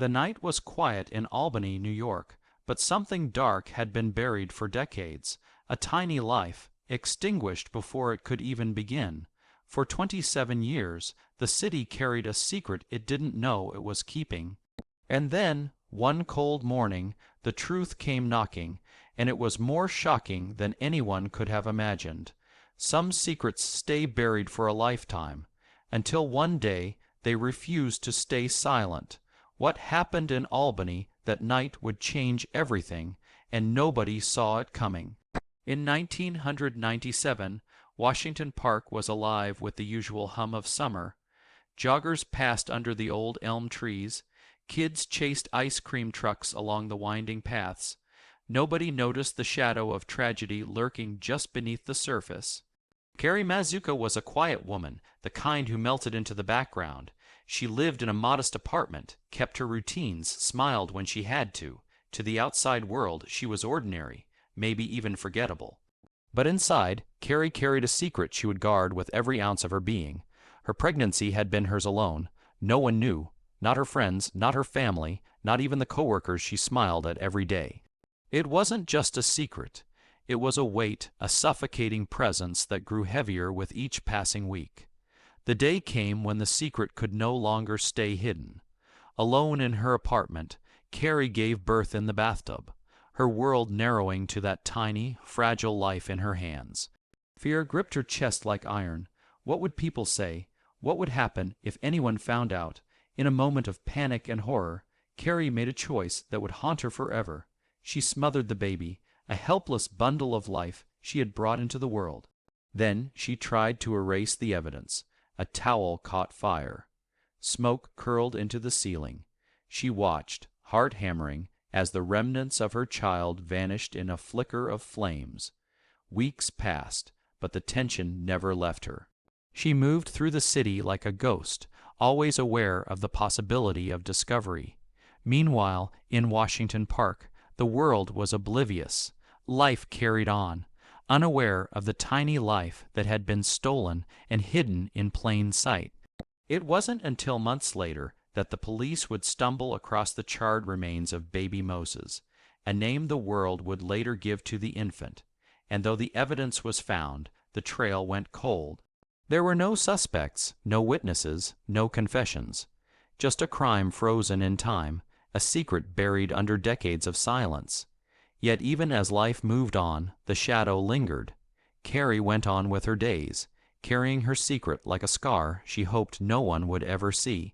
The night was quiet in Albany, New York, but something dark had been buried for decades, a tiny life, extinguished before it could even begin. For 27 years, the city carried a secret it didn't know it was keeping. And then, one cold morning, the truth came knocking, and it was more shocking than anyone could have imagined. Some secrets stay buried for a lifetime, until one day they refuse to stay silent. What happened in Albany that night would change everything, and nobody saw it coming. In 1997, Washington Park was alive with the usual hum of summer. Joggers passed under the old elm trees. Kids chased ice cream trucks along the winding paths. Nobody noticed the shadow of tragedy lurking just beneath the surface. Carrie Mazuka was a quiet woman, the kind who melted into the background. She lived in a modest apartment, kept her routines, smiled when she had to. To the outside world, she was ordinary, maybe even forgettable. But inside, Carrie carried a secret she would guard with every ounce of her being. Her pregnancy had been hers alone. No one knew, not her friends, not her family, not even the coworkers she smiled at every day. It wasn't just a secret. It was a weight, a suffocating presence that grew heavier with each passing week. The day came when the secret could no longer stay hidden. Alone in her apartment, Carrie gave birth in the bathtub, her world narrowing to that tiny, fragile life in her hands. Fear gripped her chest like iron. What would people say? What would happen if anyone found out? In a moment of panic and horror, Carrie made a choice that would haunt her forever. She smothered the baby, a helpless bundle of life she had brought into the world. Then she tried to erase the evidence. A towel caught fire. Smoke curled into the ceiling. She watched, heart hammering, as the remnants of her child vanished in a flicker of flames. Weeks passed, but the tension never left her. She moved through the city like a ghost, always aware of the possibility of discovery. Meanwhile, in Washington Park, the world was oblivious. Life carried on, unaware of the tiny life that had been stolen and hidden in plain sight. It wasn't until months later that the police would stumble across the charred remains of baby Moses, a name the world would later give to the infant. And though the evidence was found, the trail went cold. There were no suspects, no witnesses, no confessions. Just a crime frozen in time, a secret buried under decades of silence. Yet even as life moved on, the shadow lingered. Carrie went on with her days, carrying her secret like a scar she hoped no one would ever see.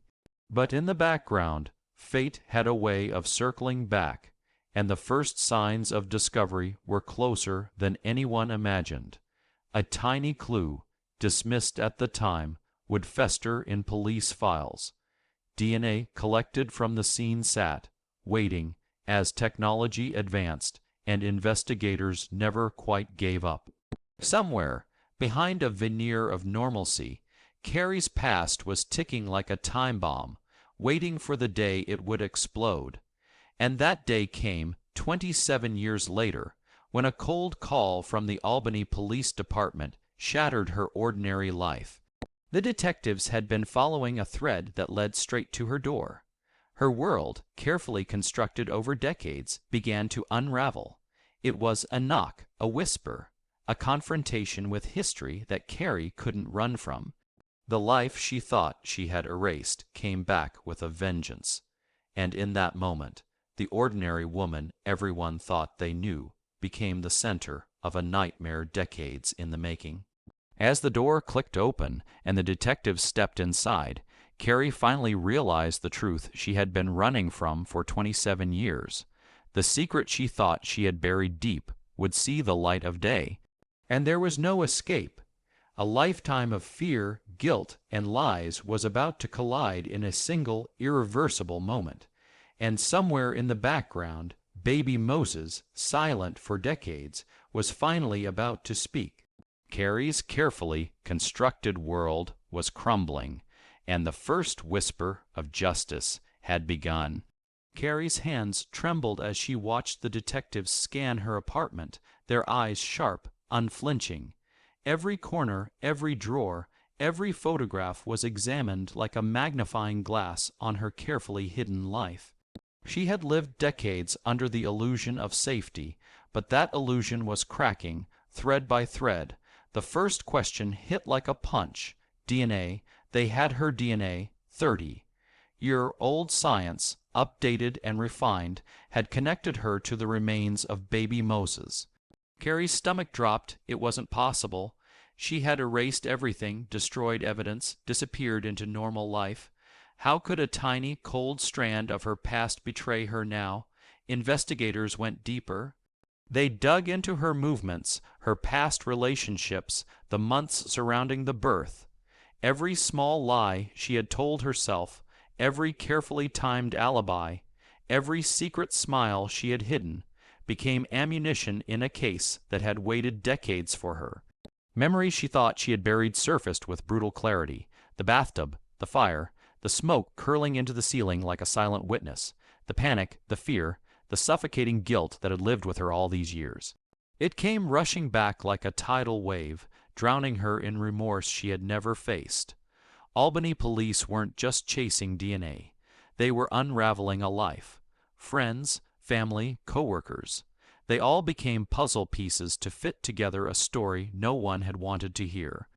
But in the background, fate had a way of circling back, and the first signs of discovery were closer than anyone imagined. A tiny clue, dismissed at the time, would fester in police files. DNA collected from the scene sat, waiting, as technology advanced, and investigators never quite gave up. Somewhere, behind a veneer of normalcy, Carrie's past was ticking like a time bomb, waiting for the day it would explode. And that day came 27 years later, when a cold call from the Albany Police Department shattered her ordinary life. The detectives had been following a thread that led straight to her door. Her world, carefully constructed over decades, began to unravel. It was a knock, a whisper, a confrontation with history that Carrie couldn't run from. The life she thought she had erased came back with a vengeance. And in that moment, the ordinary woman everyone thought they knew became the center of a nightmare decades in the making. As the door clicked open and the detectives stepped inside, Carrie finally realized the truth she had been running from for 27 years. The secret she thought she had buried deep would see the light of day. And there was no escape. A lifetime of fear, guilt, and lies was about to collide in a single, irreversible moment. And somewhere in the background, baby Moses, silent for decades, was finally about to speak. Carrie's carefully constructed world was crumbling, and the first whisper of justice had begun. Carrie's hands trembled as she watched the detectives scan her apartment, their eyes sharp, unflinching. Every corner, every drawer, every photograph was examined like a magnifying glass on her carefully hidden life. She had lived decades under the illusion of safety, but that illusion was cracking, thread by thread. The first question hit like a punch. DNA. They had her DNA, 30-year-old science, updated and refined, had connected her to the remains of baby Moses. Carrie's stomach dropped. It wasn't possible. She had erased everything, destroyed evidence, disappeared into normal life. How could a tiny, cold strand of her past betray her now? Investigators went deeper. They dug into her movements, her past relationships, the months surrounding the birth. Every small lie she had told herself, every carefully timed alibi, every secret smile she had hidden, became ammunition in a case that had waited decades for her. Memories she thought she had buried surfaced with brutal clarity. The bathtub, the fire, the smoke curling into the ceiling like a silent witness, the panic, the fear, the suffocating guilt that had lived with her all these years. It came rushing back like a tidal wave, drowning her in remorse she had never faced. Albany police weren't just chasing DNA. They were unraveling a life. Friends, family, coworkers. They all became puzzle pieces to fit together a story no one had wanted to hear.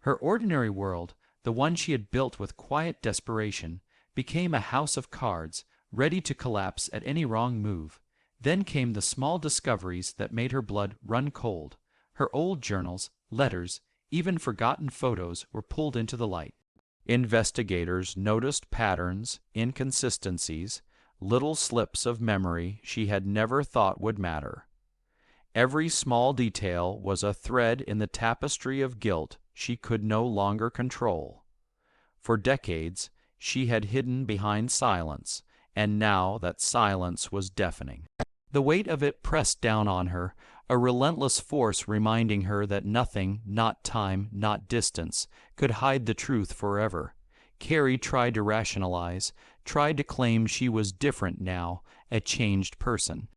Her ordinary world, the one she had built with quiet desperation, became a house of cards, ready to collapse at any wrong move. Then came the small discoveries that made her blood run cold. Her old journals, letters, even forgotten photos were pulled into the light. Investigators noticed patterns, inconsistencies, little slips of memory she had never thought would matter. Every small detail was a thread in the tapestry of guilt she could no longer control. For decades, she had hidden behind silence, and now that silence was deafening. The weight of it pressed down on her, a relentless force reminding her that nothing, not time, not distance, could hide the truth forever. Carrie tried to rationalize, tried to claim she was different now, a changed person.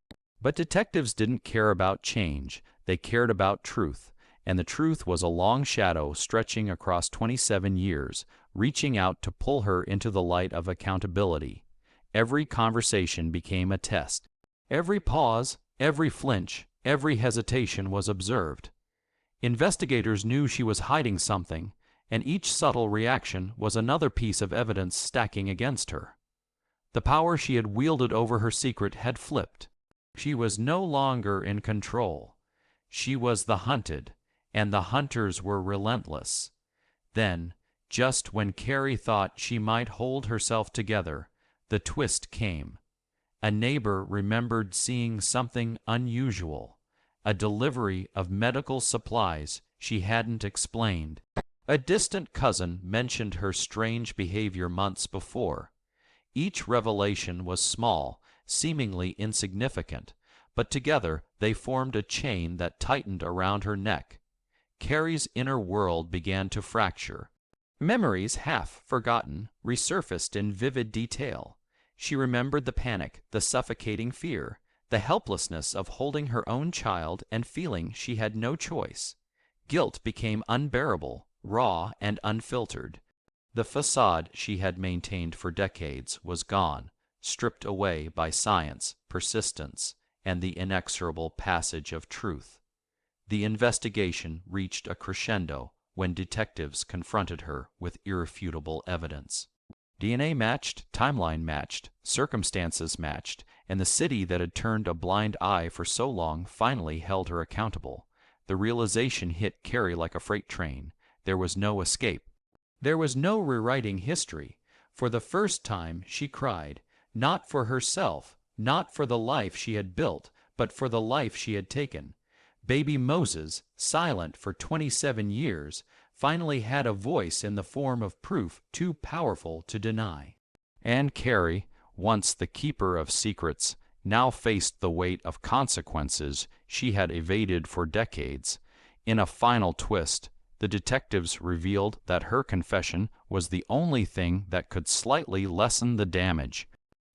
But detectives didn't care about change. They cared about truth, and the truth was a long shadow stretching across 27 years, reaching out to pull her into the light of accountability. Every conversation became a test. Every pause, every flinch, every hesitation was observed. Investigators knew she was hiding something, and each subtle reaction was another piece of evidence stacking against her. The power she had wielded over her secret had flipped. She was no longer in control. She was the hunted, and the hunters were relentless. Then, just when Carrie thought she might hold herself together, the twist came. A neighbor remembered seeing something unusual, a delivery of medical supplies she hadn't explained. A distant cousin mentioned her strange behavior months before. Each revelation was small, seemingly insignificant, but together they formed a chain that tightened around her neck. Carrie's inner world began to fracture. Memories, half forgotten, resurfaced in vivid detail. She remembered the panic, the suffocating fear, the helplessness of holding her own child and feeling she had no choice. Guilt became unbearable, raw and unfiltered. The facade she had maintained for decades was gone, stripped away by science, persistence, and the inexorable passage of truth. The investigation reached a crescendo when detectives confronted her with irrefutable evidence. DNA matched, timeline matched, circumstances matched, and the city that had turned a blind eye for so long finally held her accountable. The realization hit Carrie like a freight train. There was no escape. There was no rewriting history. For the first time, she cried, not for herself, not for the life she had built, but for the life she had taken. Baby Moses, silent for 27 years, finally had a voice in the form of proof too powerful to deny. And Carrie, once the keeper of secrets, now faced the weight of consequences she had evaded for decades. In a final twist, the detectives revealed that her confession was the only thing that could slightly lessen the damage.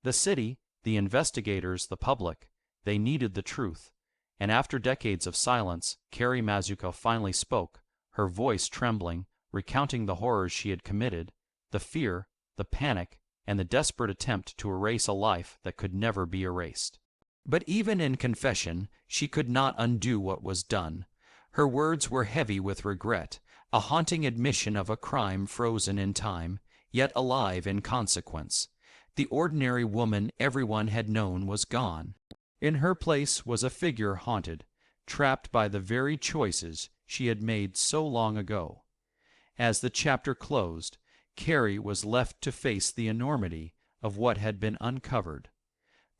The city, the investigators, the public, they needed the truth. And after decades of silence, Carrie Mazuka finally spoke, her voice trembling, recounting the horrors she had committed, the fear, the panic, and the desperate attempt to erase a life that could never be erased. But even in confession, she could not undo what was done. Her words were heavy with regret, a haunting admission of a crime frozen in time, yet alive in consequence. The ordinary woman everyone had known was gone. In her place was a figure haunted, trapped by the very choices she had made so long ago. As the chapter closed, Carrie was left to face the enormity of what had been uncovered.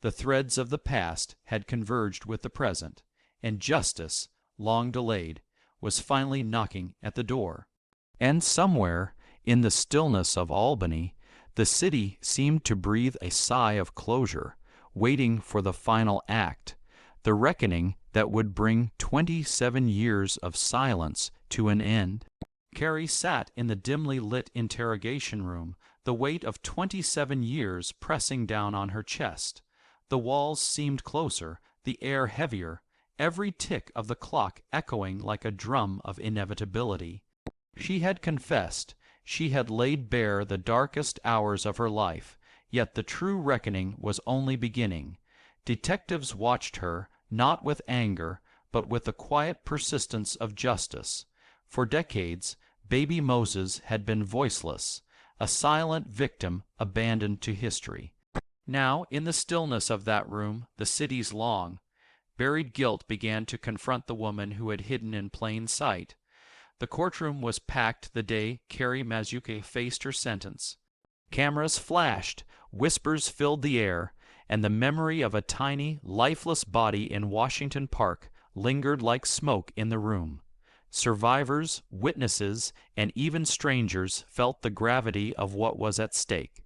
The threads of the past had converged with the present, and justice, long delayed, was finally knocking at the door. And somewhere, in the stillness of Albany, the city seemed to breathe a sigh of closure, waiting for the final act, the reckoning that would bring 27 years of silence to an end. Carrie sat in the dimly lit interrogation room, the weight of 27 years pressing down on her chest. The walls seemed closer, the air heavier, every tick of the clock echoing like a drum of inevitability. She had confessed, she had laid bare the darkest hours of her life, yet the true reckoning was only beginning. Detectives watched her, not with anger, but with the quiet persistence of justice. For decades, baby Moses had been voiceless, a silent victim abandoned to history. Now, in the stillness of that room, the city's long, buried guilt began to confront the woman who had hidden in plain sight. The courtroom was packed the day Carrie Mazuka faced her sentence. Cameras flashed, whispers filled the air, and the memory of a tiny, lifeless body in Washington Park lingered like smoke in the room. Survivors, witnesses, and even strangers felt the gravity of what was at stake.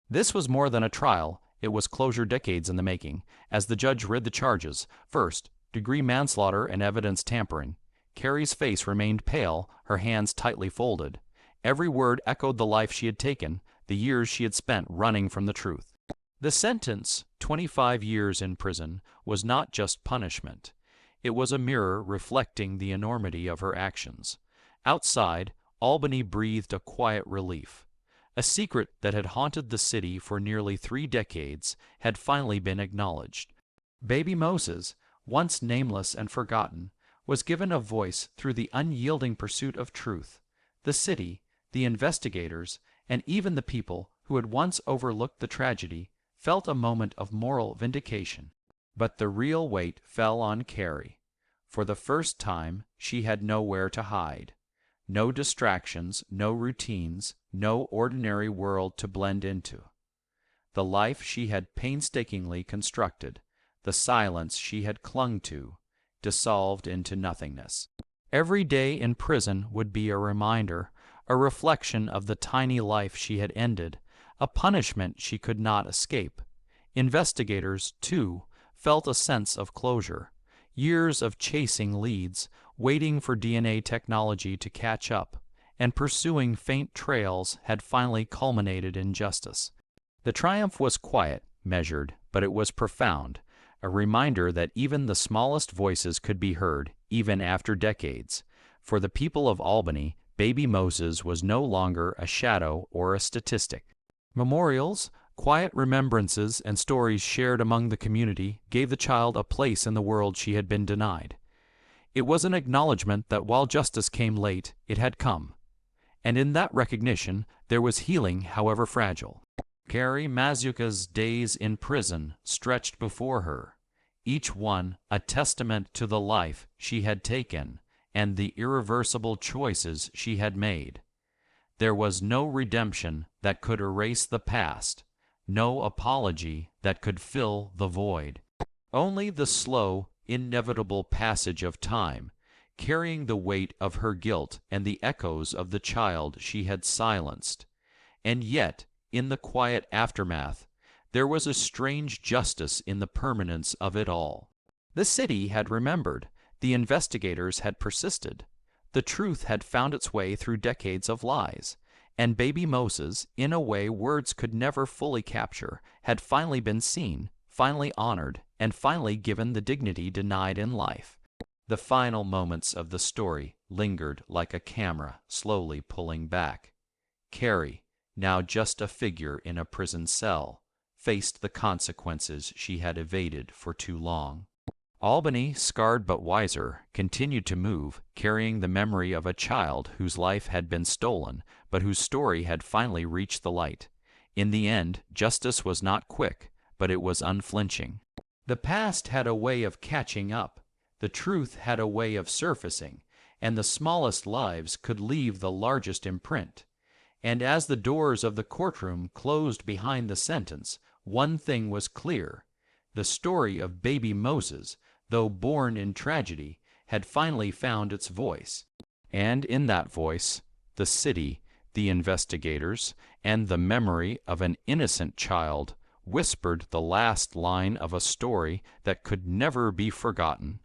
This was more than a trial. It was closure decades in the making, as the judge read the charges. First, degree manslaughter and evidence tampering. Carrie's face remained pale, her hands tightly folded. Every word echoed the life she had taken, the years she had spent running from the truth. The sentence, 25 years in prison, was not just punishment. It was a mirror reflecting the enormity of her actions. Outside, Albany breathed a quiet relief. A secret that had haunted the city for nearly 3 decades had finally been acknowledged. Baby Moses, once nameless and forgotten, was given a voice through the unyielding pursuit of truth. The city, the investigators, and even the people who had once overlooked the tragedy felt a moment of moral vindication. But the real weight fell on Carrie. For the first time, she had nowhere to hide. No distractions, no routines, no ordinary world to blend into. The life she had painstakingly constructed, the silence she had clung to, dissolved into nothingness. Every day in prison would be a reminder, a reflection of the tiny life she had ended, a punishment she could not escape. Investigators, too, felt a sense of closure. Years of chasing leads, waiting for DNA technology to catch up, and pursuing faint trails had finally culminated in justice. The triumph was quiet, measured, but it was profound, a reminder that even the smallest voices could be heard, even after decades. For the people of Albany, baby Moses was no longer a shadow or a statistic. Memorials, quiet remembrances, and stories shared among the community gave the child a place in the world she had been denied. It was an acknowledgement that while justice came late, it had come. And in that recognition, there was healing, however fragile. Carrie Mazuka's days in prison stretched before her, each one a testament to the life she had taken and the irreversible choices she had made. There was no redemption that could erase the past, no apology that could fill the void. Only the slow, inevitable passage of time, carrying the weight of her guilt and the echoes of the child she had silenced. And yet, in the quiet aftermath, there was a strange justice in the permanence of it all. The city had remembered. The investigators had persisted. The truth had found its way through decades of lies. And baby Moses, in a way words could never fully capture, had finally been seen, finally honored, and finally given the dignity denied in life. The final moments of the story lingered like a camera slowly pulling back. Carrie, now just a figure in a prison cell, faced the consequences she had evaded for too long. Albany, scarred but wiser, continued to move, carrying the memory of a child whose life had been stolen, but whose story had finally reached the light. In the end, justice was not quick, but it was unflinching. The past had a way of catching up, the truth had a way of surfacing, and the smallest lives could leave the largest imprint. And as the doors of the courtroom closed behind the sentence, one thing was clear. The story of baby Moses, though born in tragedy, had finally found its voice. And in that voice, the city, the investigators, and the memory of an innocent child whispered the last line of a story that could never be forgotten.